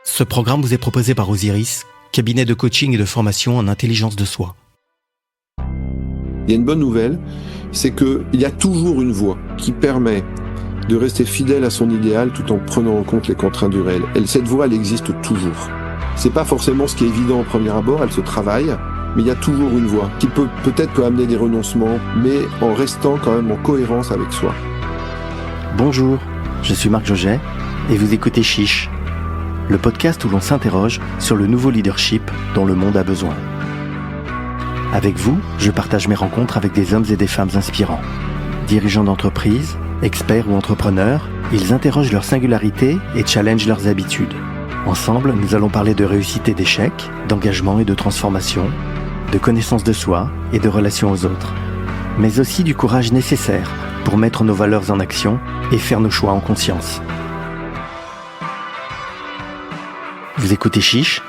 Ce programme vous est proposé par Osiris, cabinet de coaching et de formation en intelligence de soi. Il y a une bonne nouvelle, c'est qu'il y a toujours une voie qui permet de rester fidèle à son idéal tout en prenant en compte les contraintes du réel. Et cette voie, elle existe toujours. C'est pas forcément ce qui est évident au premier abord, elle se travaille, mais il y a toujours une voie qui peut amener des renoncements, mais en restant quand même en cohérence avec soi. Bonjour, je suis Marc Joget et vous écoutez Chiche, le podcast où l'on s'interroge sur le nouveau leadership dont le monde a besoin. Avec vous, je partage mes rencontres avec des hommes et des femmes inspirants. Dirigeants d'entreprise, experts ou entrepreneurs, ils interrogent leur singularité et challengent leurs habitudes. Ensemble, nous allons parler de réussite et d'échec, d'engagement et de transformation, de connaissance de soi et de relations aux autres, mais aussi du courage nécessaire pour mettre nos valeurs en action et faire nos choix en conscience. Vous écoutez Chiche,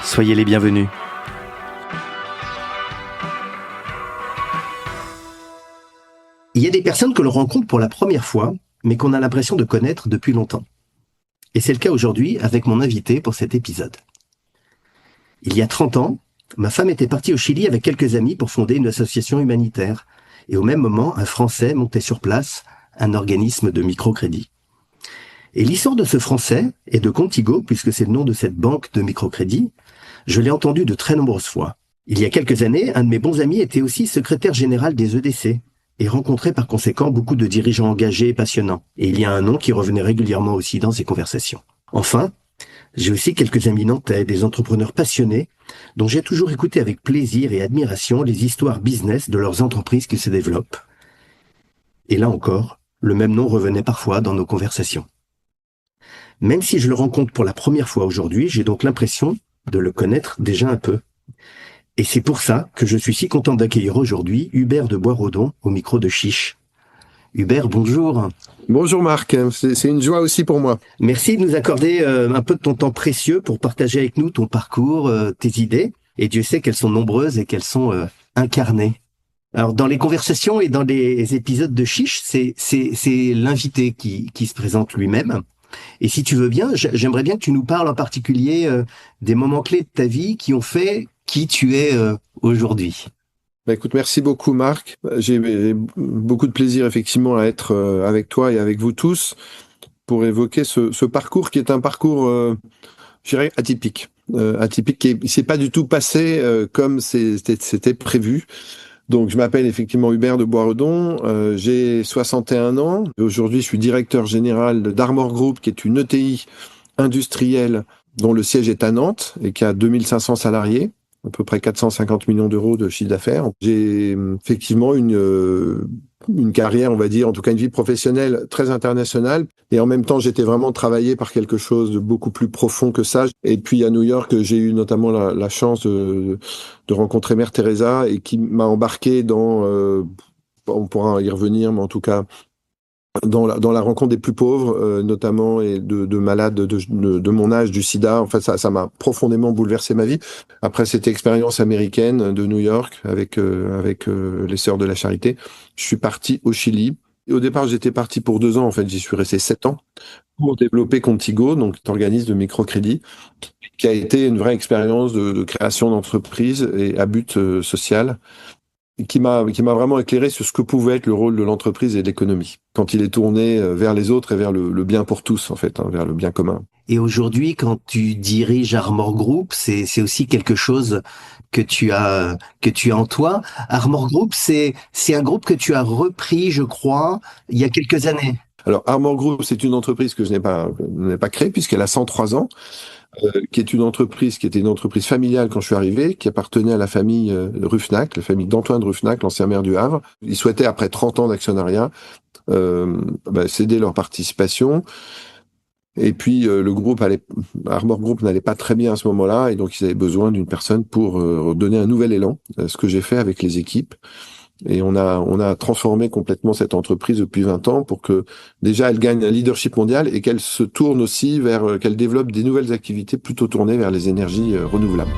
soyez les bienvenus. Il y a des personnes que l'on rencontre pour la première fois, mais qu'on a l'impression de connaître depuis longtemps. Et c'est le cas aujourd'hui avec mon invité pour cet épisode. Il y a 30 ans, ma femme était partie au Chili avec quelques amis pour fonder une association humanitaire. Et au même moment, un Français montait sur place un organisme de microcrédit. Et l'histoire de ce Français, et de Contigo, puisque c'est le nom de cette banque de microcrédit, je l'ai entendu de très nombreuses fois. Il y a quelques années, un de mes bons amis était aussi secrétaire général des EDC, et rencontrait par conséquent beaucoup de dirigeants engagés et passionnants. Et il y a un nom qui revenait régulièrement aussi dans ces conversations. Enfin, j'ai aussi quelques amis nantais, des entrepreneurs passionnés, dont j'ai toujours écouté avec plaisir et admiration les histoires business de leurs entreprises qui se développent. Et là encore, le même nom revenait parfois dans nos conversations. Même si je le rencontre pour la première fois aujourd'hui, j'ai donc l'impression de le connaître déjà un peu. Et c'est pour ça que je suis si content d'accueillir aujourd'hui Hubert de Boisrodon au micro de Chiche. Hubert, bonjour. Bonjour Marc, c'est une joie aussi pour moi. Merci de nous accorder un peu de ton temps précieux pour partager avec nous ton parcours, tes idées. Et Dieu sait qu'elles sont nombreuses et qu'elles sont incarnées. Alors dans les conversations et dans les épisodes de Chiche, c'est l'invité qui se présente lui-même. Et si tu veux bien, j'aimerais bien que tu nous parles en particulier des moments clés de ta vie qui ont fait qui tu es aujourd'hui. Écoute, merci beaucoup Marc. J'ai beaucoup de plaisir effectivement à être avec toi et avec vous tous pour évoquer ce parcours qui est un parcours, je dirais, atypique. Atypique qui s'est pas du tout passé comme c'était prévu. Donc je m'appelle effectivement Hubert de Boisrodon, j'ai 61 ans. Aujourd'hui, je suis directeur général d'Armor Group, qui est une ETI industrielle dont le siège est à Nantes et qui a 2500 salariés, à peu près 450 millions d'euros de chiffre d'affaires. J'ai effectivement une carrière, on va dire, en tout cas une vie professionnelle très internationale. Et en même temps, j'étais vraiment travaillé par quelque chose de beaucoup plus profond que ça. Et puis à New York, j'ai eu notamment la chance de rencontrer Mère Teresa et qui m'a embarqué dans, on pourra y revenir, mais en tout cas, dans la rencontre des plus pauvres, notamment, et de malades de mon âge, du sida. En fait, ça m'a profondément bouleversé ma vie. Après cette expérience américaine de New York avec les Sœurs de la Charité, je suis parti au Chili. Et au départ, j'étais parti pour 2 ans. En fait, j'y suis resté 7 ans pour développer Contigo, donc cet organisme de microcrédit, qui a été une vraie expérience de création d'entreprise et à but social, qui m'a vraiment éclairé sur ce que pouvait être le rôle de l'entreprise et de l'économie, quand il est tourné vers les autres et vers le bien pour tous, en fait, vers le bien commun. Et aujourd'hui, quand tu diriges Armor Group, c'est aussi quelque chose que tu as en toi. Armor Group, c'est un groupe que tu as repris, je crois, il y a quelques années. Alors, Armor Group, c'est une entreprise que je n'ai pas créée, puisqu'elle a 103 ans. Qui est une entreprise qui était une entreprise familiale quand je suis arrivé, qui appartenait à la famille Ruffnac, la famille d'Antoine de Ruffnac, l'ancien maire du Havre. Ils souhaitaient, après 30 ans d'actionnariat, céder leur participation. Et puis le groupe Armor Group n'allait pas très bien à ce moment-là, et donc ils avaient besoin d'une personne pour donner un nouvel élan, ce que j'ai fait avec les équipes. Et on a transformé complètement cette entreprise depuis 20 ans pour que déjà elle gagne un leadership mondial et qu'elle se tourne aussi qu'elle développe des nouvelles activités plutôt tournées vers les énergies renouvelables.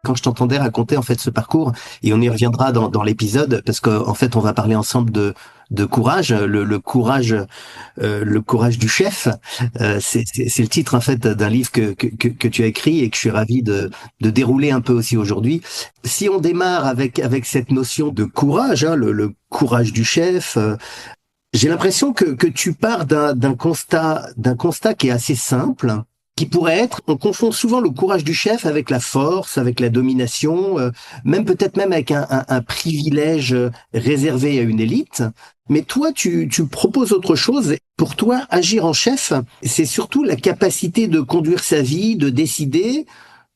Quand je t'entendais raconter en fait ce parcours, et on y reviendra dans l'épisode, parce qu'en fait on va parler ensemble de courage, le courage du chef. C'est le titre en fait d'un livre que tu as écrit et que je suis ravi de dérouler un peu aussi aujourd'hui. Si on démarre avec cette notion de courage, hein, le courage du chef, j'ai l'impression que tu pars d'un constat qui est assez simple, qui pourrait être, on confond souvent le courage du chef avec la force, avec la domination, même peut-être même avec un privilège réservé à une élite. Mais toi, tu proposes autre chose. Pour toi, agir en chef, c'est surtout la capacité de conduire sa vie, de décider,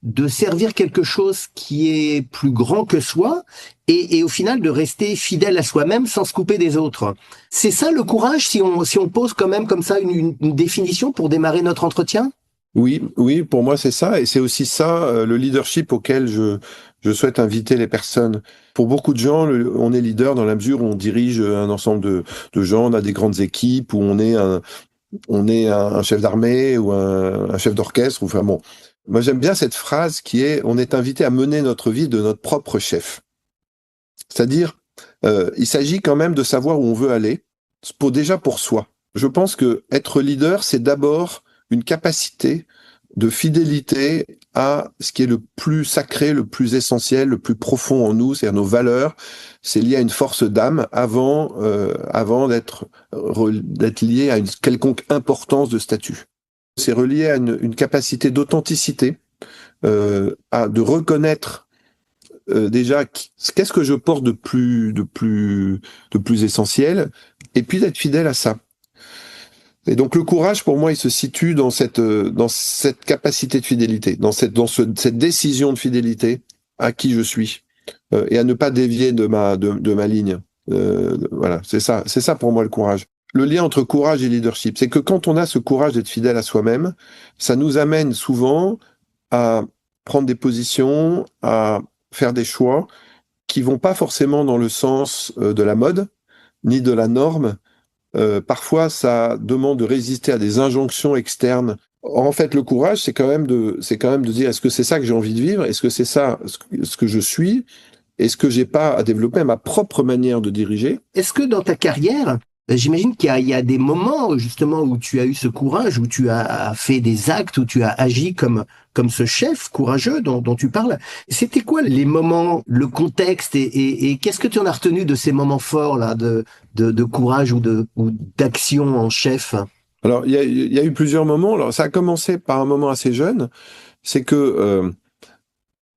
de servir quelque chose qui est plus grand que soi et au final de rester fidèle à soi-même sans se couper des autres. C'est ça le courage si on pose quand même comme ça une définition pour démarrer notre entretien? Oui, oui, pour moi c'est ça, et c'est aussi ça le leadership auquel je souhaite inviter les personnes. Pour beaucoup de gens, on est leader dans la mesure où on dirige un ensemble de gens, on a des grandes équipes, où on est un chef d'armée ou un chef d'orchestre. Enfin bon, moi j'aime bien cette phrase qui est on est invité à mener notre vie de notre propre chef. C'est-à-dire, il s'agit quand même de savoir où on veut aller, déjà pour soi. Je pense que être leader, c'est d'abord une capacité de fidélité à ce qui est le plus sacré, le plus essentiel, le plus profond en nous, c'est-à-dire nos valeurs. C'est lié à une force d'âme avant d'être lié à une quelconque importance de statut. C'est relié à une capacité d'authenticité, de reconnaître déjà qu'est-ce que je porte de plus essentiel, et puis d'être fidèle à ça. Et donc le courage, pour moi, il se situe dans cette capacité de fidélité, cette décision de fidélité à qui je suis, et à ne pas dévier de ma ligne. Voilà, c'est ça pour moi le courage. Le lien entre courage et leadership, c'est que quand on a ce courage d'être fidèle à soi-même, ça nous amène souvent à prendre des positions, à faire des choix qui vont pas forcément dans le sens de la mode, ni de la norme. Parfois, ça demande de résister à des injonctions externes. En fait, le courage, c'est quand même de dire, est-ce que c'est ça que j'ai envie de vivre? Est-ce que c'est ça ce que je suis? Est-ce que j'ai pas à développer ma propre manière de diriger? Est-ce que dans ta carrière, j'imagine il y a des moments justement où tu as eu ce courage, où tu as fait des actes, où tu as agi comme ce chef courageux dont tu parles. C'était quoi les moments, le contexte et qu'est-ce que tu en as retenu de ces moments forts là de courage ou d'action en chef? Alors, il y a eu plusieurs moments. Alors, ça a commencé par un moment assez jeune. C'est que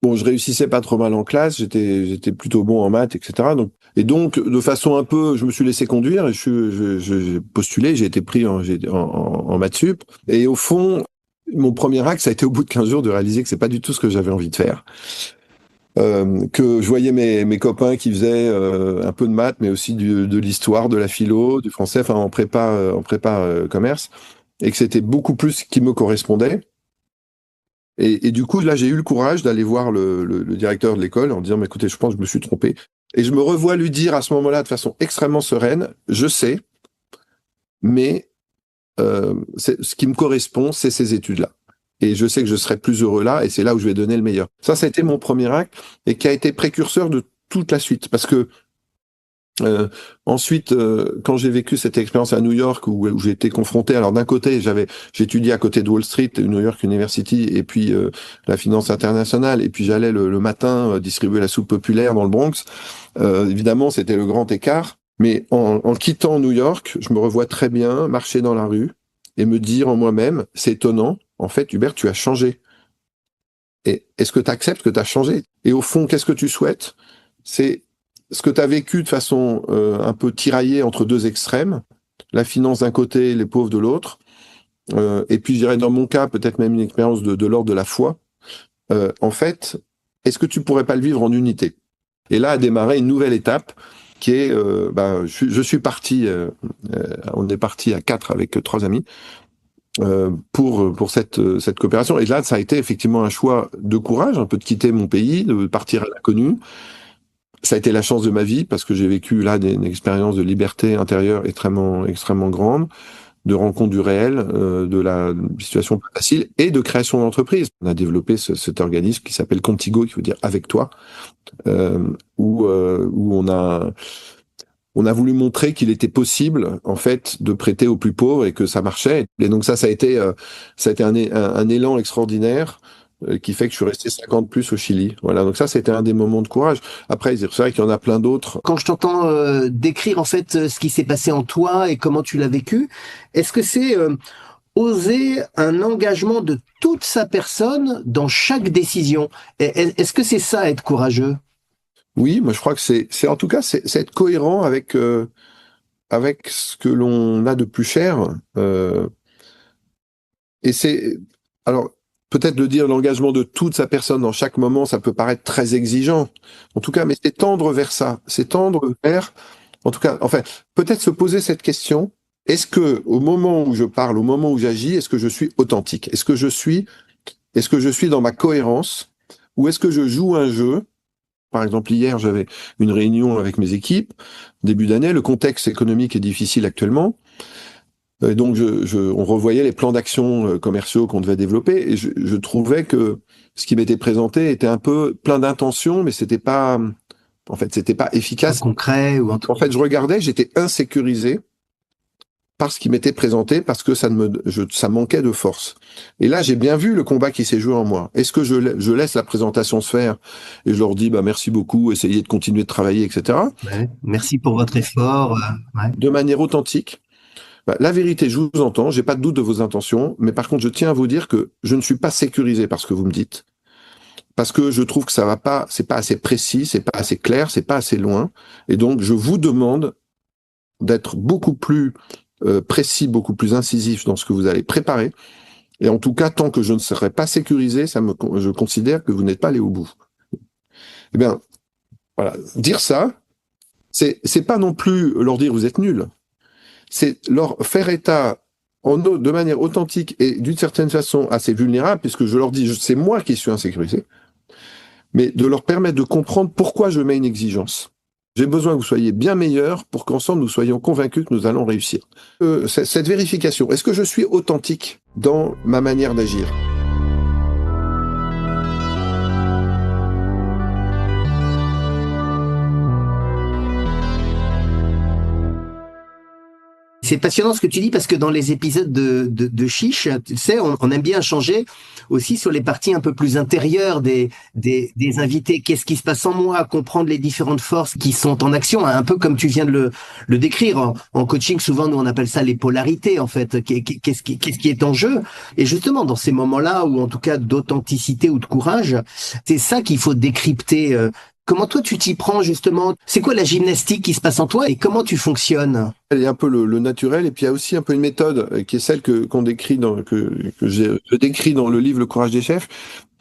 bon, je réussissais pas trop mal en classe, j'étais plutôt bon en maths, etc. Donc, de façon un peu, je me suis laissé conduire et j'ai postulé, j'ai été pris en maths sup. Et au fond, mon premier acte, ça a été au bout de 15 jours de réaliser que c'est pas du tout ce que j'avais envie de faire. Que je voyais mes copains qui faisaient un peu de maths, mais aussi de l'histoire, de la philo, du français, enfin en prépa commerce, et que c'était beaucoup plus ce qui me correspondait. Et du coup, là, j'ai eu le courage d'aller voir le directeur de l'école en disant, mais écoutez, je pense que je me suis trompé. Et je me revois lui dire à ce moment-là, de façon extrêmement sereine, je sais, mais ce qui me correspond, c'est ces études-là. Et je sais que je serai plus heureux là, et c'est là où je vais donner le meilleur. Ça a été mon premier acte, et qui a été précurseur de toute la suite. Parce que ensuite, quand j'ai vécu cette expérience à New York où j'ai été confronté, alors d'un côté, j'étudiais à côté de Wall Street, New York University, et puis la finance internationale, et puis j'allais le matin distribuer la soupe populaire dans le Bronx. Évidemment, c'était le grand écart. Mais en quittant New York, je me revois très bien marcher dans la rue et me dire en moi-même, c'est étonnant, en fait, Hubert, tu as changé. Et est-ce que tu acceptes que tu as changé? Et au fond, qu'est-ce que tu souhaites? C'est ce que tu as vécu de façon un peu tiraillée entre deux extrêmes, la finance d'un côté, les pauvres de l'autre, et puis je dirais dans mon cas, peut-être même une expérience de l'ordre de la foi. En fait, est-ce que tu pourrais pas le vivre en unité? Et là a démarré une nouvelle étape qui est, je suis parti, on est parti à 4 avec 3 amis, pour cette coopération. Et là, ça a été effectivement un choix de courage, un peu de quitter mon pays, de partir à l'inconnu. Ça a été la chance de ma vie parce que j'ai vécu là une expérience de liberté intérieure extrêmement, extrêmement grande, de rencontre du réel, de la situation pas facile et de création d'entreprise. On a développé cet organisme qui s'appelle Contigo, qui veut dire avec toi, où on a voulu montrer qu'il était possible, en fait, de prêter aux plus pauvres et que ça marchait. Et donc ça a été un élan extraordinaire qui fait que je suis resté 50 plus au Chili. Voilà, donc ça, c'était un des moments de courage. Après, c'est vrai qu'il y en a plein d'autres. Quand je t'entends décrire en fait ce qui s'est passé en toi et comment tu l'as vécu, est-ce que c'est oser un engagement de toute sa personne dans chaque décision? Est-ce que c'est ça être courageux? Oui, moi je crois que c'est en tout cas, c'est être cohérent avec ce que l'on a de plus cher. Et c'est, alors, peut-être le dire, l'engagement de toute sa personne dans chaque moment, ça peut paraître très exigeant. En tout cas, mais c'est tendre vers ça. C'est tendre vers, en tout cas, enfin, peut-être se poser cette question. Est-ce que, au moment où je parle, au moment où j'agis, est-ce que je suis authentique? Est-ce que je suis dans ma cohérence? Ou est-ce que je joue un jeu? Par exemple, hier, j'avais une réunion avec mes équipes, début d'année. Le contexte économique est difficile actuellement. Donc, on revoyait les plans d'action commerciaux qu'on devait développer et je trouvais que ce qui m'était présenté était un peu plein d'intentions, mais c'était pas Pas efficace. concret ou en tout En fait, je regardais, j'étais insécurisé par ce qui m'était présenté parce que ça manquait de force. Et là, j'ai bien vu le combat qui s'est joué en moi. Est-ce que je laisse la présentation se faire et je leur dis, bah, merci beaucoup, essayez de continuer de travailler, etc. ouais. Merci pour votre effort. Ouais. De manière authentique. Bah, la vérité, je vous entends, j'ai pas de doute de vos intentions, mais par contre, je tiens à vous dire que je ne suis pas sécurisé par ce que vous me dites, parce que je trouve que ça va pas, c'est pas assez précis, c'est pas assez clair, c'est pas assez loin, et donc je vous demande d'être beaucoup plus précis, beaucoup plus incisif dans ce que vous allez préparer, et en tout cas, tant que je ne serai pas sécurisé, je considère que vous n'êtes pas allé au bout. Eh bien, voilà, dire ça, c'est pas non plus leur dire vous êtes nuls. C'est leur faire état de manière authentique et d'une certaine façon assez vulnérable, puisque je leur dis, c'est moi qui suis insécurisé, mais de leur permettre de comprendre pourquoi je mets une exigence. J'ai besoin que vous soyez bien meilleurs pour qu'ensemble nous soyons convaincus que nous allons réussir. Cette vérification, est-ce que je suis authentique dans ma manière d'agir ? C'est passionnant ce que tu dis parce que dans les épisodes de Chiche, tu sais, on aime bien changer aussi sur les parties un peu plus intérieures des invités. Qu'est-ce qui se passe en moi? Comprendre les différentes forces qui sont en action, un peu comme tu viens de le décrire. En coaching, souvent, nous, on appelle ça les polarités, en fait. Qu'est-ce qui est en jeu? Et justement, dans ces moments-là, ou en tout cas d'authenticité ou de courage, c'est ça qu'il faut décrypter. Comment toi tu t'y prends justement? C'est quoi la gymnastique qui se passe en toi et comment tu fonctionnes? Il y a un peu le naturel et puis il y a aussi un peu une méthode qui est celle qu'on décrit je décris dans le livre Le Courage des chefs,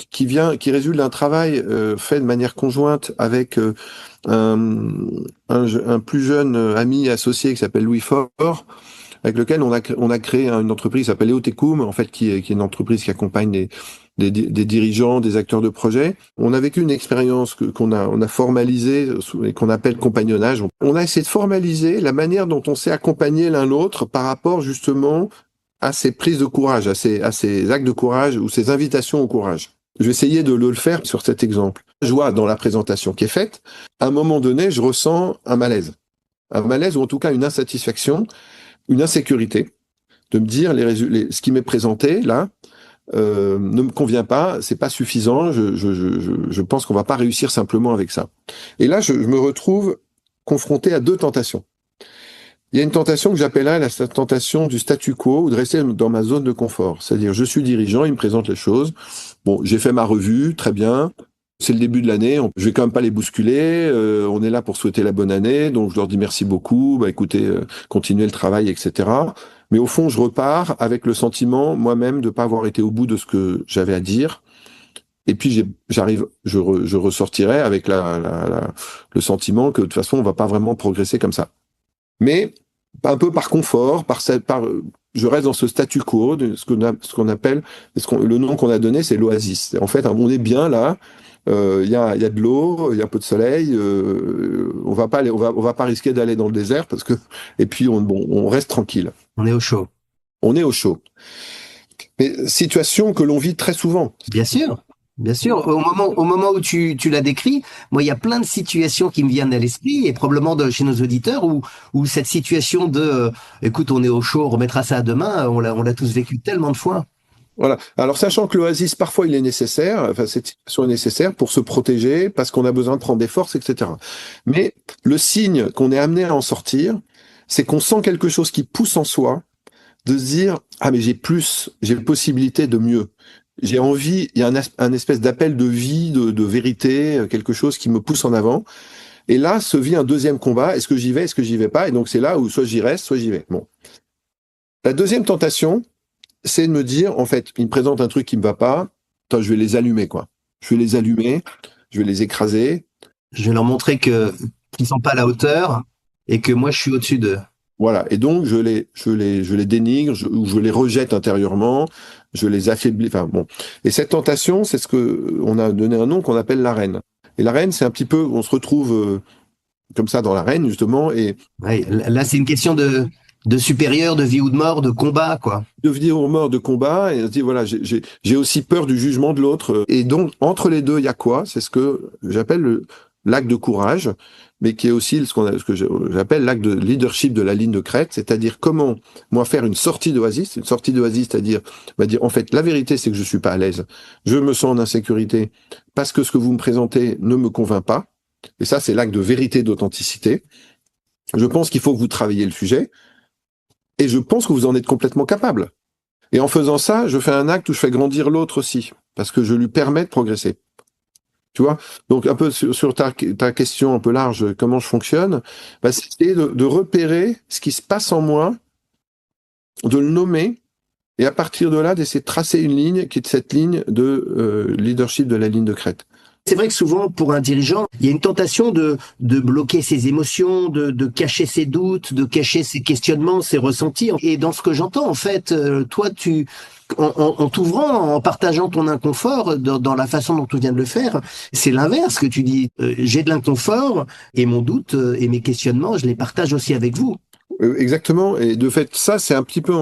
qui résulte d'un travail fait de manière conjointe avec un plus jeune ami associé qui s'appelle Louis Faure, avec lequel on a créé une entreprise qui s'appelle Eotecum, en fait, qui est une entreprise qui accompagne des dirigeants, des acteurs de projet. On a vécu une expérience on a formalisée et qu'on appelle compagnonnage. On a essayé de formaliser la manière dont on s'est accompagné l'un l'autre par rapport justement à ces prises de courage, à ces actes de courage ou ces invitations au courage. Je vais essayer de le faire sur cet exemple. Je vois dans la présentation qui est faite, à un moment donné, je ressens un malaise. Un malaise ou en tout cas une insatisfaction, une insécurité, de me dire ce qui m'est présenté là ne me convient pas, c'est pas suffisant, je pense qu'on va pas réussir simplement avec ça. Et là, je me retrouve confronté à deux tentations. Il y a une tentation que j'appelle la tentation du statu quo, ou de rester dans ma zone de confort. C'est-à-dire, je suis dirigeant, il me présente les choses. Bon, j'ai fait ma revue, très bien. C'est le début de l'année, je vais quand même pas les bousculer. On est là pour souhaiter la bonne année, donc je leur dis merci beaucoup. Bah écoutez, continuez le travail, etc. Mais au fond, je repars avec le sentiment moi-même de pas avoir été au bout de ce que j'avais à dire. Et puis je ressortirai avec le sentiment que de toute façon, on va pas vraiment progresser comme ça. Mais un peu par confort, je reste dans ce statu quo, de ce qu'on appelle, le nom qu'on a donné, c'est l'oasis. En fait, on est bien là. Il y a de l'eau, il y a un peu de soleil. On va pas risquer d'aller dans le désert et puis on reste tranquille. On est au chaud. On est au chaud. Mais situation que l'on vit très souvent. Bien sûr. Bien sûr, au moment où tu l'as décrit, moi, il y a plein de situations qui me viennent à l'esprit, et probablement chez nos auditeurs, où cette situation écoute, on est au chaud, on remettra ça à demain, on l'a tous vécu tellement de fois. Voilà. Alors, sachant que l'oasis, parfois, il est nécessaire, enfin, cette situation est nécessaire pour se protéger, parce qu'on a besoin de prendre des forces, etc. Mais le signe qu'on est amené à en sortir, c'est qu'on sent quelque chose qui pousse en soi, de se dire, ah, mais j'ai possibilité de mieux. J'ai envie, il y a un espèce d'appel de vie, de vérité, quelque chose qui me pousse en avant. Et là, se vit un deuxième combat. Est-ce que j'y vais? Est-ce que j'y vais pas? Et donc, c'est là où soit j'y reste, soit j'y vais. Bon. La deuxième tentation, c'est de me dire, en fait, il me présente un truc qui me va pas. Attends, je vais les allumer, quoi. Je vais les allumer. Je vais les écraser. Je vais leur montrer qu'ils sont pas à la hauteur et que moi, je suis au-dessus d'eux. Voilà. Et donc, je les dénigre, je les rejette intérieurement, je les affaiblis. Enfin, bon. Et cette tentation, c'est ce que on a donné un nom qu'on appelle l'arène. Et l'arène, c'est un petit peu, on se retrouve comme ça dans l'arène, justement, et Ouais, là, c'est une question de supérieur, de vie ou de mort, de combat, quoi. devenir au mort de combat, et on se dit, voilà, j'ai aussi peur du jugement de l'autre. Et donc, entre les deux, il y a quoi? C'est ce que j'appelle l'acte de courage, mais qui est aussi ce que j'appelle l'acte de leadership de la ligne de crête, c'est-à-dire comment, moi, faire une sortie d'oasis, c'est-à-dire, dire, en fait, la vérité, c'est que je suis pas à l'aise. Je me sens en insécurité parce que ce que vous me présentez ne me convainc pas. Et ça, c'est l'acte de vérité, d'authenticité. Je pense qu'il faut que vous travailliez le sujet. Et je pense que vous en êtes complètement capable. Et en faisant ça, je fais un acte où je fais grandir l'autre aussi, parce que je lui permets de progresser. Tu vois? Donc, un peu sur ta question un peu large, comment je fonctionne, c'est de repérer ce qui se passe en moi, de le nommer, et à partir de là, d'essayer de tracer une ligne qui est cette ligne de leadership de la ligne de crête. C'est vrai que souvent, pour un dirigeant, il y a une tentation de bloquer ses émotions, de cacher ses doutes, de cacher ses questionnements, ses ressentis. Et dans ce que j'entends, en fait, toi, en t'ouvrant, en partageant ton inconfort dans la façon dont tu viens de le faire, c'est l'inverse que tu dis. J'ai de l'inconfort et mon doute et mes questionnements, je les partage aussi avec vous. Exactement. Et de fait, ça, c'est un petit peu...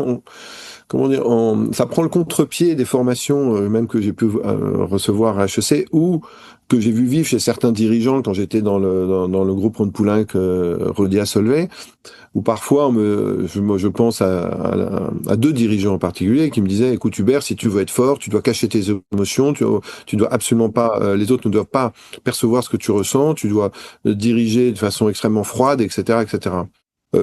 comment dire, ça prend le contre-pied des formations même que j'ai pu recevoir à HEC ou que j'ai vu vivre chez certains dirigeants quand j'étais dans le groupe Ron Poulenc Rodia Solvay, où parfois je pense à deux dirigeants en particulier qui me disaient, écoute Hubert, si tu veux être fort, tu dois cacher tes émotions, tu dois absolument pas, les autres ne doivent pas percevoir ce que tu ressens, tu dois diriger de façon extrêmement froide, etc., etc.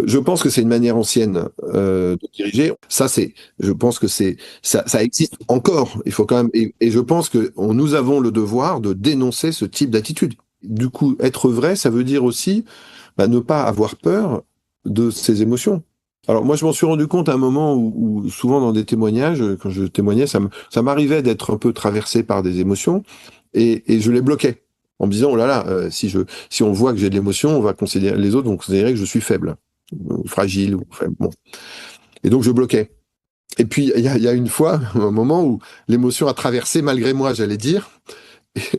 Je pense que c'est une manière ancienne de diriger. Je pense que ça existe encore. Il faut quand même, et je pense que nous avons le devoir de dénoncer ce type d'attitude. Du coup, être vrai, ça veut dire aussi ne pas avoir peur de ses émotions. Alors moi, je m'en suis rendu compte à un moment où souvent dans des témoignages, quand je témoignais, ça m'arrivait d'être un peu traversé par des émotions et je les bloquais en me disant oh là là, si on voit que j'ai de l'émotion, les autres vont considérer que je suis faible, fragile ou faible. Bon. Et donc je bloquais. Et puis il y a une fois, un moment où l'émotion a traversé malgré moi, j'allais dire.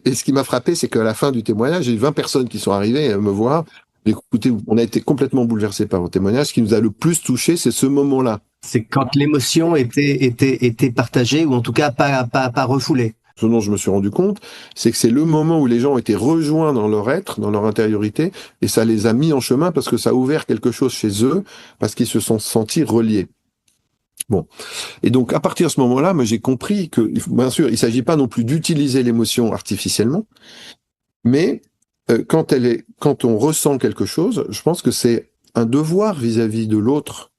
Et ce qui m'a frappé, c'est qu'à la fin du témoignage, j'ai eu 20 personnes qui sont arrivées me voir. Écoutez, on a été complètement bouleversés par vos témoignages. Ce qui nous a le plus touché, c'est ce moment-là. C'est quand l'émotion était partagée ou en tout cas pas refoulée. Ce dont je me suis rendu compte, c'est que c'est le moment où les gens ont été rejoints dans leur être, dans leur intériorité, et ça les a mis en chemin parce que ça a ouvert quelque chose chez eux, parce qu'ils se sont sentis reliés. Bon. Et donc, à partir de ce moment-là, moi, j'ai compris que, bien sûr, il s'agit pas non plus d'utiliser l'émotion artificiellement, mais quand on ressent quelque chose, je pense que c'est un devoir vis-à-vis de l'autre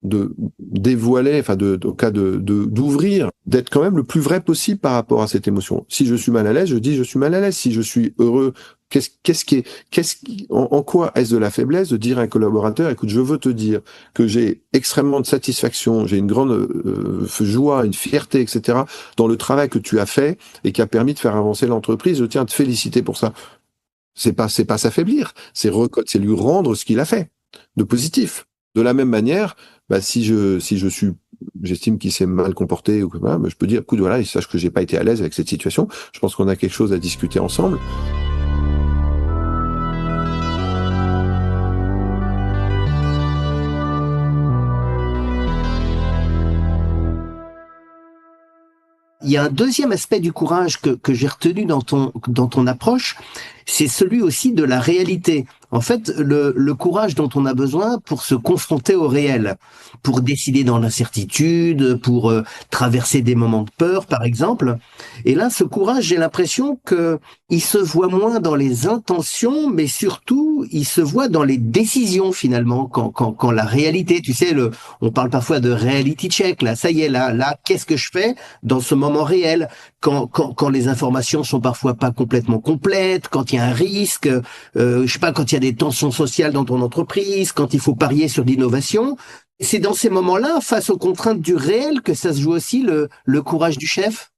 de dévoiler, enfin d'ouvrir, d'être quand même le plus vrai possible par rapport à cette émotion. Si je suis mal à l'aise, je dis je suis mal à l'aise. Si je suis heureux, en quoi est-ce de la faiblesse de dire à un collaborateur, écoute, je veux te dire que j'ai extrêmement de satisfaction, j'ai une grande joie, une fierté, etc. dans le travail que tu as fait et qui a permis de faire avancer l'entreprise. Je tiens à te féliciter pour ça. C'est pas s'affaiblir, c'est lui rendre ce qu'il a fait de positif. De la même manière, si j'estime qu'il s'est mal comporté ou quoi, je peux dire, écoute, voilà, il sache que j'ai pas été à l'aise avec cette situation. Je pense qu'on a quelque chose à discuter ensemble. il y a un deuxième aspect du courage que j'ai retenu dans ton approche, c'est celui aussi de la réalité. En fait, le courage dont on a besoin pour se confronter au réel, pour décider dans l'incertitude, pour traverser des moments de peur, par exemple. Et là, ce courage, j'ai l'impression que il se voit moins dans les intentions, mais surtout, il se voit dans les décisions finalement, quand la réalité, tu sais, on parle parfois de reality check, là, ça y est, là, qu'est-ce que je fais dans ce moment réel, quand les informations sont parfois pas complètement complètes, quand il y a un risque, je sais pas, quand il y a des tensions sociales dans ton entreprise, quand il faut parier sur l'innovation. C'est dans ces moments-là, face aux contraintes du réel, que ça se joue aussi le courage du chef.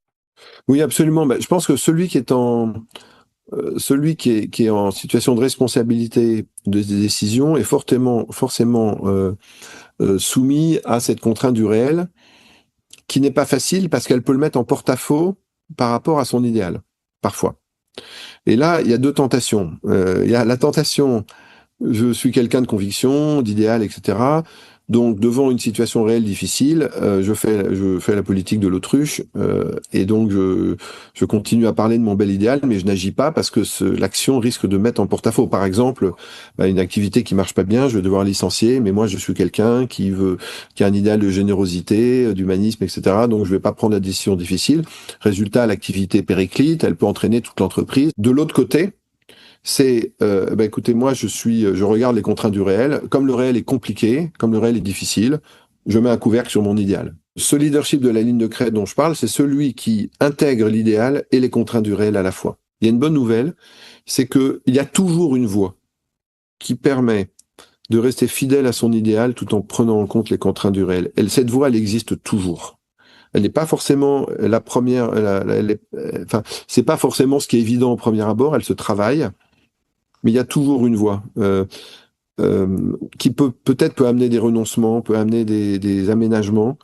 Oui, absolument. Je pense que celui qui est en situation de responsabilité de des décisions est forcément soumis à cette contrainte du réel, qui n'est pas facile parce qu'elle peut le mettre en porte-à-faux par rapport à son idéal, parfois. Et là, il y a deux tentations. Il y a la tentation, je suis quelqu'un de conviction, d'idéal, etc. Donc, devant une situation réelle difficile, je fais la politique de l'autruche, et donc je continue à parler de mon bel idéal, mais je n'agis pas parce que l'action risque de mettre en porte-à-faux. Par exemple, une activité qui marche pas bien, je vais devoir licencier, mais moi je suis quelqu'un qui a un idéal de générosité, d'humanisme, etc. Donc, je vais pas prendre la décision difficile. Résultat, l'activité périclite, elle peut entraîner toute l'entreprise. De l'autre côté, c'est écoutez, moi je regarde les contraintes du réel, comme le réel est compliqué, comme le réel est difficile, je mets un couvercle sur mon idéal. Ce leadership de la ligne de crête dont je parle, c'est celui qui intègre l'idéal et les contraintes du réel à la fois. Il y a une bonne nouvelle, c'est que il y a toujours une voie qui permet de rester fidèle à son idéal tout en prenant en compte les contraintes du réel. Et cette voie, elle existe toujours. Elle n'est pas forcément la première, enfin, c'est pas forcément ce qui est évident au premier abord, elle se travaille. Mais il y a toujours une voie qui peut-être amener des renoncements, peut amener des aménagements,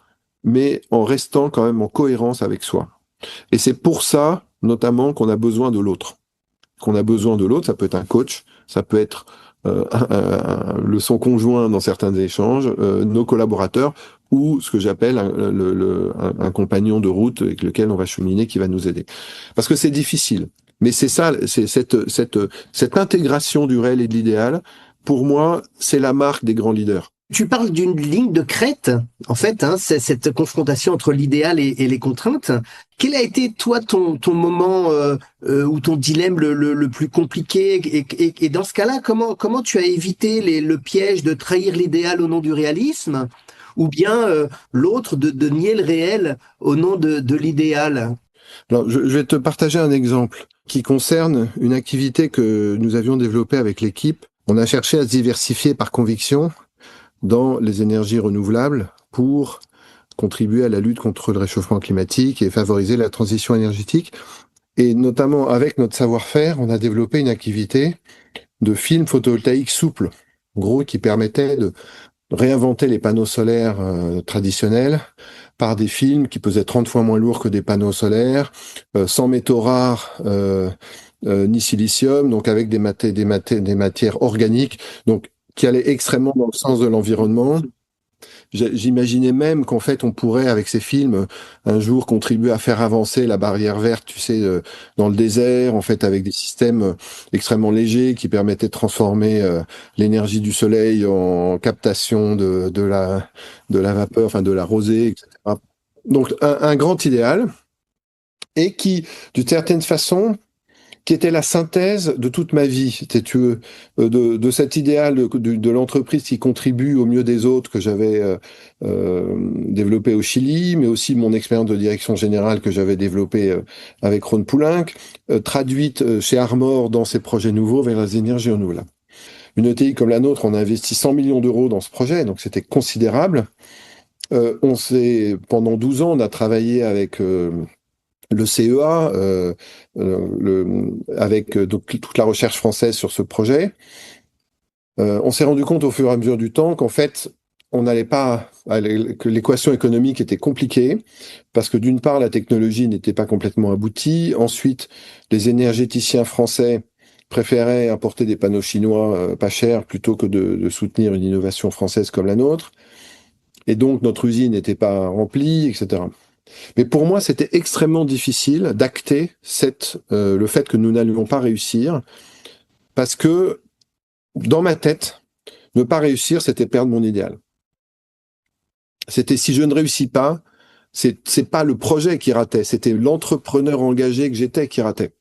mais en restant quand même en cohérence avec soi. Et c'est pour ça, notamment, qu'on a besoin de l'autre. Qu'on a besoin de l'autre, ça peut être un coach, ça peut être son conjoint dans certains échanges, nos collaborateurs, ou ce que j'appelle un compagnon de route avec lequel on va cheminer, qui va nous aider. Parce que c'est difficile. Mais c'est ça, c'est cette intégration du réel et de l'idéal, pour moi, c'est la marque des grands leaders. Tu parles d'une ligne de crête, en fait, hein, c'est cette confrontation entre l'idéal et les contraintes. Quel a été, toi, ton moment ou ton dilemme le plus compliqué et dans ce cas-là, comment tu as évité le piège de trahir l'idéal au nom du réalisme ou bien l'autre de nier le réel au nom de l'idéal? Alors, je vais te partager un exemple qui concerne une activité que nous avions développée avec l'équipe. On a cherché à se diversifier par conviction dans les énergies renouvelables pour contribuer à la lutte contre le réchauffement climatique et favoriser la transition énergétique. Et notamment avec notre savoir-faire, on a développé une activité de films photovoltaïques souples, en gros, qui permettait de réinventer les panneaux solaires traditionnels par des films qui pesaient 30 fois moins lourds que des panneaux solaires, sans métaux rares ni silicium, donc avec des matières organiques, donc qui allaient extrêmement dans le sens de l'environnement. J'imaginais même qu'en fait, on pourrait, avec ces films, un jour contribuer à faire avancer la barrière verte, tu sais, dans le désert, en fait, avec des systèmes extrêmement légers qui permettaient de transformer l'énergie du soleil en captation de la vapeur, enfin de la rosée, etc. Donc, un grand idéal, et qui, d'une certaine façon, qui était la synthèse de toute ma vie, si tu veux, de cet idéal de l'entreprise qui contribue au mieux des autres que j'avais développé au Chili, mais aussi mon expérience de direction générale que j'avais développée avec Ron Poulenc, traduite chez Armor dans ces projets nouveaux vers les énergies renouvelables. Une ETI comme la nôtre, on a investi 100 millions d'euros dans ce projet, donc c'était considérable. Pendant 12 ans, on a travaillé avec le CEA, avec donc toute la recherche française sur ce projet. On s'est rendu compte au fur et à mesure du temps qu'en fait, on n'allait pas, que l'équation économique était compliquée, parce que d'une part, la technologie n'était pas complètement aboutie. Ensuite, les énergéticiens français préféraient importer des panneaux chinois pas chers plutôt que de soutenir une innovation française comme la nôtre. Et donc, notre usine n'était pas remplie, etc. Mais pour moi, c'était extrêmement difficile d'acter le fait que nous n'allions pas réussir, parce que dans ma tête, ne pas réussir, c'était perdre mon idéal. C'était si je ne réussis pas, c'est pas le projet qui ratait, c'était l'entrepreneur engagé que j'étais qui ratait.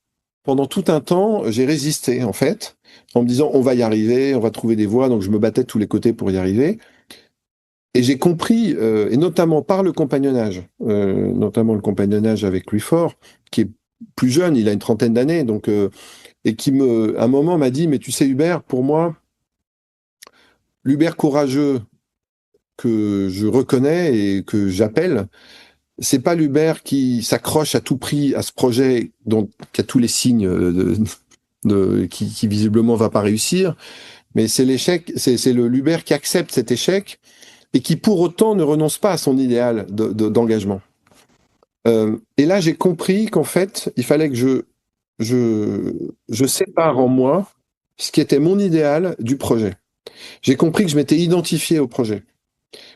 Pendant tout un temps, j'ai résisté, en fait, en me disant, on va y arriver, on va trouver des voies, donc je me battais de tous les côtés pour y arriver. Et j'ai compris, et notamment par le compagnonnage, notamment le compagnonnage avec Louis Faure, qui est plus jeune, il a une trentaine d'années, donc, et qui à un moment m'a dit, mais tu sais Hubert, pour moi, l'Hubert courageux que je reconnais et que j'appelle, c'est pas l'Hubert qui s'accroche à tout prix à ce projet qui a tous les signes qui visiblement va pas réussir, mais c'est l'échec, c'est le l'Hubert qui accepte cet échec et qui pour autant ne renonce pas à son idéal d'engagement. Et là, j'ai compris qu'en fait, il fallait que je sépare en moi ce qui était mon idéal du projet. J'ai compris que je m'étais identifié au projet,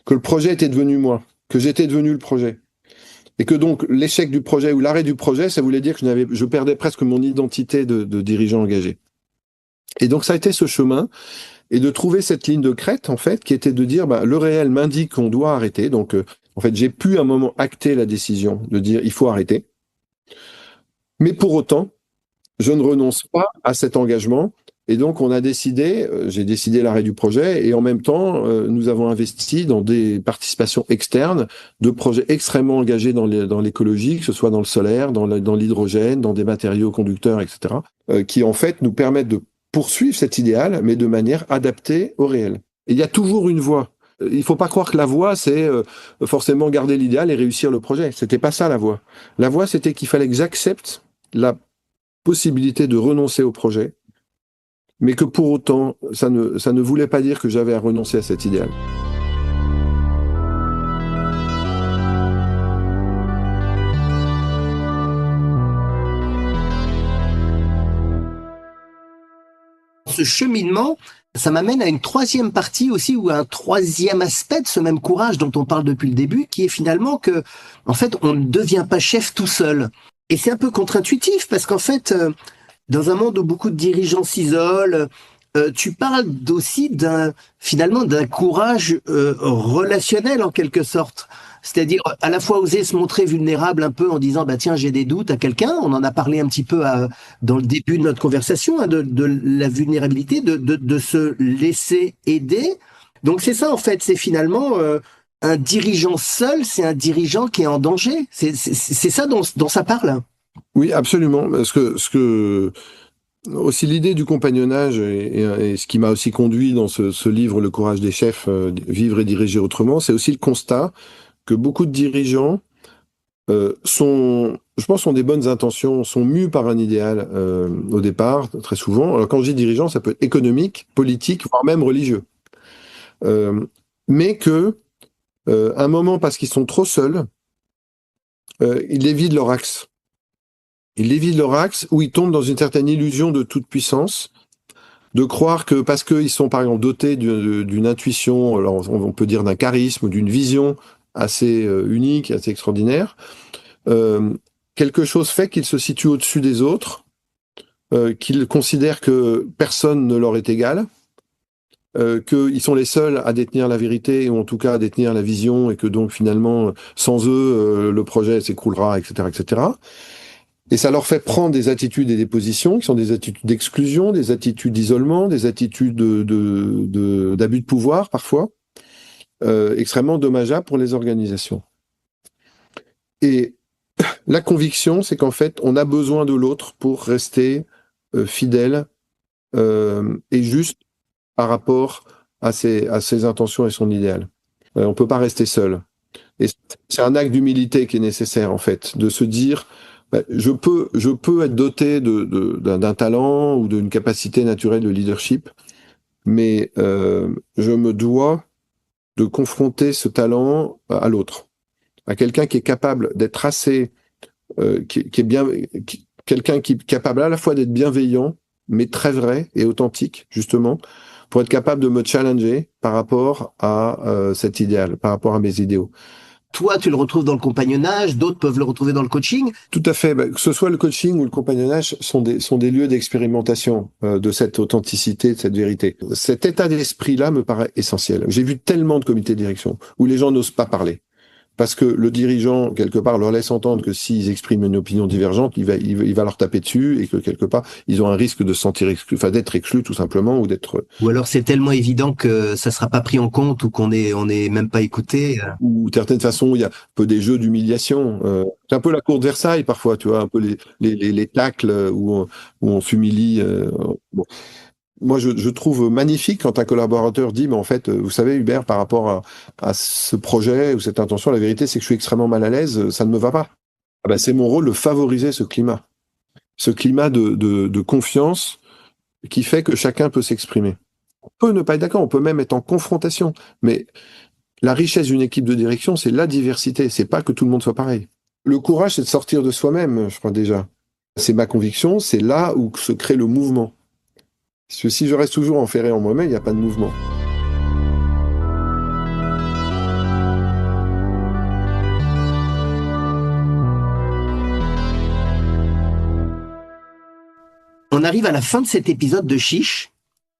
que le projet était devenu moi, que j'étais devenu le projet. Et que donc l'échec du projet ou l'arrêt du projet, ça voulait dire que je perdais presque mon identité de dirigeant engagé. Et donc ça a été ce chemin, et de trouver cette ligne de crête, en fait, qui était de dire, bah, le réel m'indique qu'on doit arrêter. Donc, en fait, j'ai pu à un moment acter la décision de dire, il faut arrêter. Mais pour autant, je ne renonce pas à cet engagement. Et donc, on a décidé, j'ai décidé l'arrêt du projet, et en même temps, nous avons investi dans des participations externes de projets extrêmement engagés dans l'écologie, que ce soit dans le solaire, dans l'hydrogène, dans des matériaux conducteurs, etc., qui en fait nous permettent de poursuivre cet idéal, mais de manière adaptée au réel. Et il y a toujours une voie. Il ne faut pas croire que la voie, c'est forcément garder l'idéal et réussir le projet. C'était pas ça la voie. La voie, c'était qu'il fallait que j'accepte la possibilité de renoncer au projet, mais que pour autant, ça ne voulait pas dire que j'avais à renoncer à cet idéal. Ce cheminement, ça m'amène à une troisième partie aussi, ou à un troisième aspect de ce même courage dont on parle depuis le début, qui est finalement que, en fait, on ne devient pas chef tout seul. Et c'est un peu contre-intuitif, parce qu'en fait, dans un monde où beaucoup de dirigeants s'isolent, tu parles aussi finalement d'un courage relationnel en quelque sorte. C'est-à-dire à la fois oser se montrer vulnérable un peu en disant bah tiens j'ai des doutes à quelqu'un. On en a parlé un petit peu dans le début de notre conversation, hein, de la vulnérabilité, de se laisser aider. Donc c'est ça en fait, c'est finalement un dirigeant seul, c'est un dirigeant qui est en danger. C'est ça dont ça parle. Oui, absolument. Parce que aussi l'idée du compagnonnage et ce qui m'a aussi conduit dans ce livre Le courage des chefs, vivre et diriger autrement, c'est aussi le constat que beaucoup de dirigeants je pense, ont des bonnes intentions, sont mus par un idéal au départ, très souvent. Alors quand je dis dirigeant, ça peut être économique, politique, voire même religieux. Mais que, un moment, parce qu'ils sont trop seuls, ils dévient leur axe. Ils dévient leur axe où ils tombent dans une certaine illusion de toute puissance, de croire que parce qu'ils sont par exemple dotés d'une intuition, alors on peut dire d'un charisme ou d'une vision assez unique, assez extraordinaire, quelque chose fait qu'ils se situent au-dessus des autres, qu'ils considèrent que personne ne leur est égal, qu'ils sont les seuls à détenir la vérité, ou en tout cas à détenir la vision, et que donc finalement, sans eux, le projet s'écroulera, etc., etc. Et ça leur fait prendre des attitudes et des positions qui sont des attitudes d'exclusion, des attitudes d'isolement, des attitudes d'abus de pouvoir parfois, extrêmement dommageables pour les organisations. Et la conviction, c'est qu'en fait, on a besoin de l'autre pour rester fidèle et juste par rapport à ses intentions et son idéal. On peut pas rester seul. Et c'est un acte d'humilité qui est nécessaire, en fait, de se dire, bah, je peux être doté d'un talent ou d'une capacité naturelle de leadership, mais je me dois de confronter ce talent à l'autre, à quelqu'un qui est capable d'être assez, qui est bien, quelqu'un qui est capable à la fois d'être bienveillant, mais très vrai et authentique, justement, pour être capable de me challenger par rapport à cet idéal, par rapport à mes idéaux. Toi, tu le retrouves dans le compagnonnage, d'autres peuvent le retrouver dans le coaching. Tout à fait. Que ce soit le coaching ou le compagnonnage sont des lieux d'expérimentation de cette authenticité, de cette vérité. Cet état d'esprit-là me paraît essentiel. J'ai vu tellement de comités de direction où les gens n'osent pas parler. Parce que le dirigeant, quelque part, leur laisse entendre que s'ils expriment une opinion divergente, il va leur taper dessus et que, quelque part, ils ont un risque de se sentir exclus, enfin, d'être exclus, tout simplement, ou d'être... Ou alors c'est tellement évident que ça sera pas pris en compte ou on est même pas écouté. Ou de certaine façon, il y a un peu des jeux d'humiliation. C'est un peu la cour de Versailles, parfois, tu vois, un peu les tacles où on s'humilie. Bon. Moi, je trouve magnifique quand un collaborateur dit, mais en fait, vous savez, Hubert, par rapport à ce projet ou cette intention, la vérité, c'est que je suis extrêmement mal à l'aise, ça ne me va pas. Ah ben, c'est mon rôle de favoriser ce climat de confiance qui fait que chacun peut s'exprimer. On peut ne pas être d'accord, on peut même être en confrontation, mais la richesse d'une équipe de direction, c'est la diversité, c'est pas que tout le monde soit pareil. Le courage, c'est de sortir de soi-même, je crois déjà. C'est ma conviction, c'est là où se crée le mouvement. Parce que si je reste toujours enferré en moi-même, il n'y a pas de mouvement. On arrive à la fin de cet épisode de Chiche,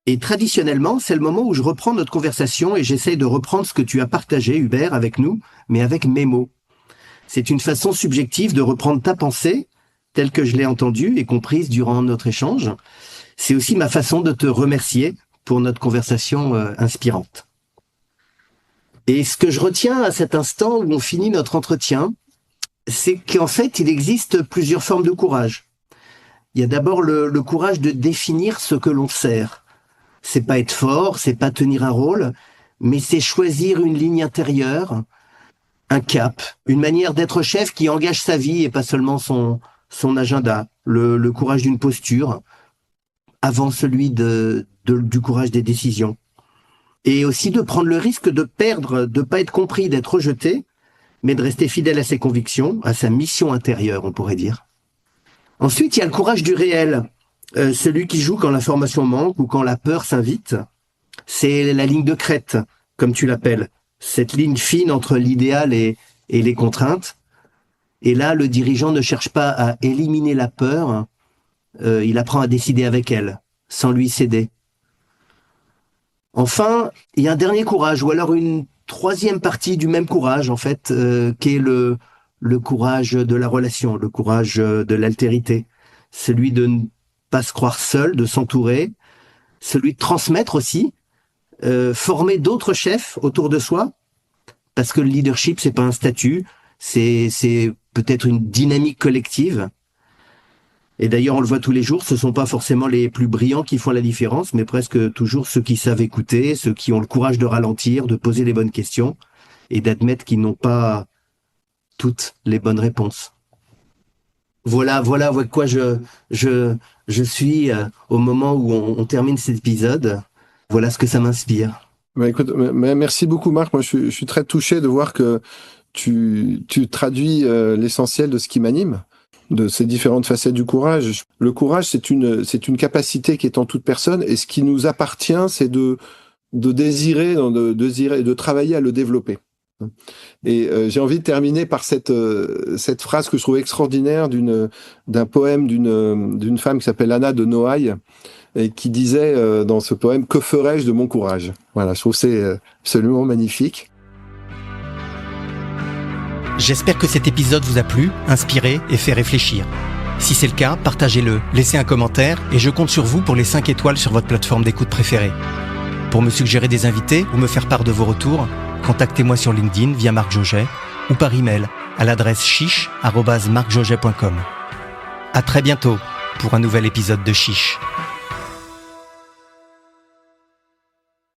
et traditionnellement, c'est le moment où je reprends notre conversation et j'essaye de reprendre ce que tu as partagé, Hubert, avec nous, mais avec mes mots. C'est une façon subjective de reprendre ta pensée, telle que je l'ai entendue et comprise durant notre échange. C'est aussi ma façon de te remercier pour notre conversation inspirante. Et ce que je retiens à cet instant où on finit notre entretien, c'est qu'en fait, il existe plusieurs formes de courage. Il y a d'abord le courage de définir ce que l'on sert. C'est pas être fort, c'est pas tenir un rôle, mais c'est choisir une ligne intérieure, un cap, une manière d'être chef qui engage sa vie et pas seulement son agenda, le courage d'une posture, avant celui du courage des décisions. Et aussi de prendre le risque de perdre, de pas être compris, d'être rejeté, mais de rester fidèle à ses convictions, à sa mission intérieure, on pourrait dire. Ensuite, il y a le courage du réel, celui qui joue quand l'information manque ou quand la peur s'invite. C'est la ligne de crête, comme tu l'appelles, cette ligne fine entre l'idéal et les contraintes. Et là, le dirigeant ne cherche pas à éliminer la peur, il apprend à décider avec elle, sans lui céder. Enfin, il y a un dernier courage, ou alors une troisième partie du même courage, en fait, qui est le courage de la relation, le courage de l'altérité, celui de ne pas se croire seul, de s'entourer, celui de transmettre aussi, former d'autres chefs autour de soi, parce que le leadership, c'est pas un statut, c'est peut-être une dynamique collective. Et d'ailleurs, on le voit tous les jours, ce sont pas forcément les plus brillants qui font la différence, mais presque toujours ceux qui savent écouter, ceux qui ont le courage de ralentir, de poser les bonnes questions et d'admettre qu'ils n'ont pas toutes les bonnes réponses. Voilà avec quoi je suis au moment où on termine cet épisode. Voilà ce que ça m'inspire. Bah écoute, merci beaucoup Marc. Moi, je suis très touché de voir que tu traduis l'essentiel de ce qui m'anime, de ces différentes facettes du courage. Le courage, c'est une capacité qui est en toute personne, et ce qui nous appartient, c'est de désirer, de travailler à le développer. Et j'ai envie de terminer par cette phrase que je trouve extraordinaire d'un poème d'une femme qui s'appelle Anna de Noailles, et qui disait dans ce poème: que ferais-je de mon courage? Voilà, je trouve que c'est absolument magnifique. J'espère que cet épisode vous a plu, inspiré et fait réfléchir. Si c'est le cas, partagez-le, laissez un commentaire et je compte sur vous pour les 5 étoiles sur votre plateforme d'écoute préférée. Pour me suggérer des invités ou me faire part de vos retours, contactez-moi sur LinkedIn via Marc Joget ou par email à l'adresse chiche@marcjoget.com. À très bientôt pour un nouvel épisode de Chiche.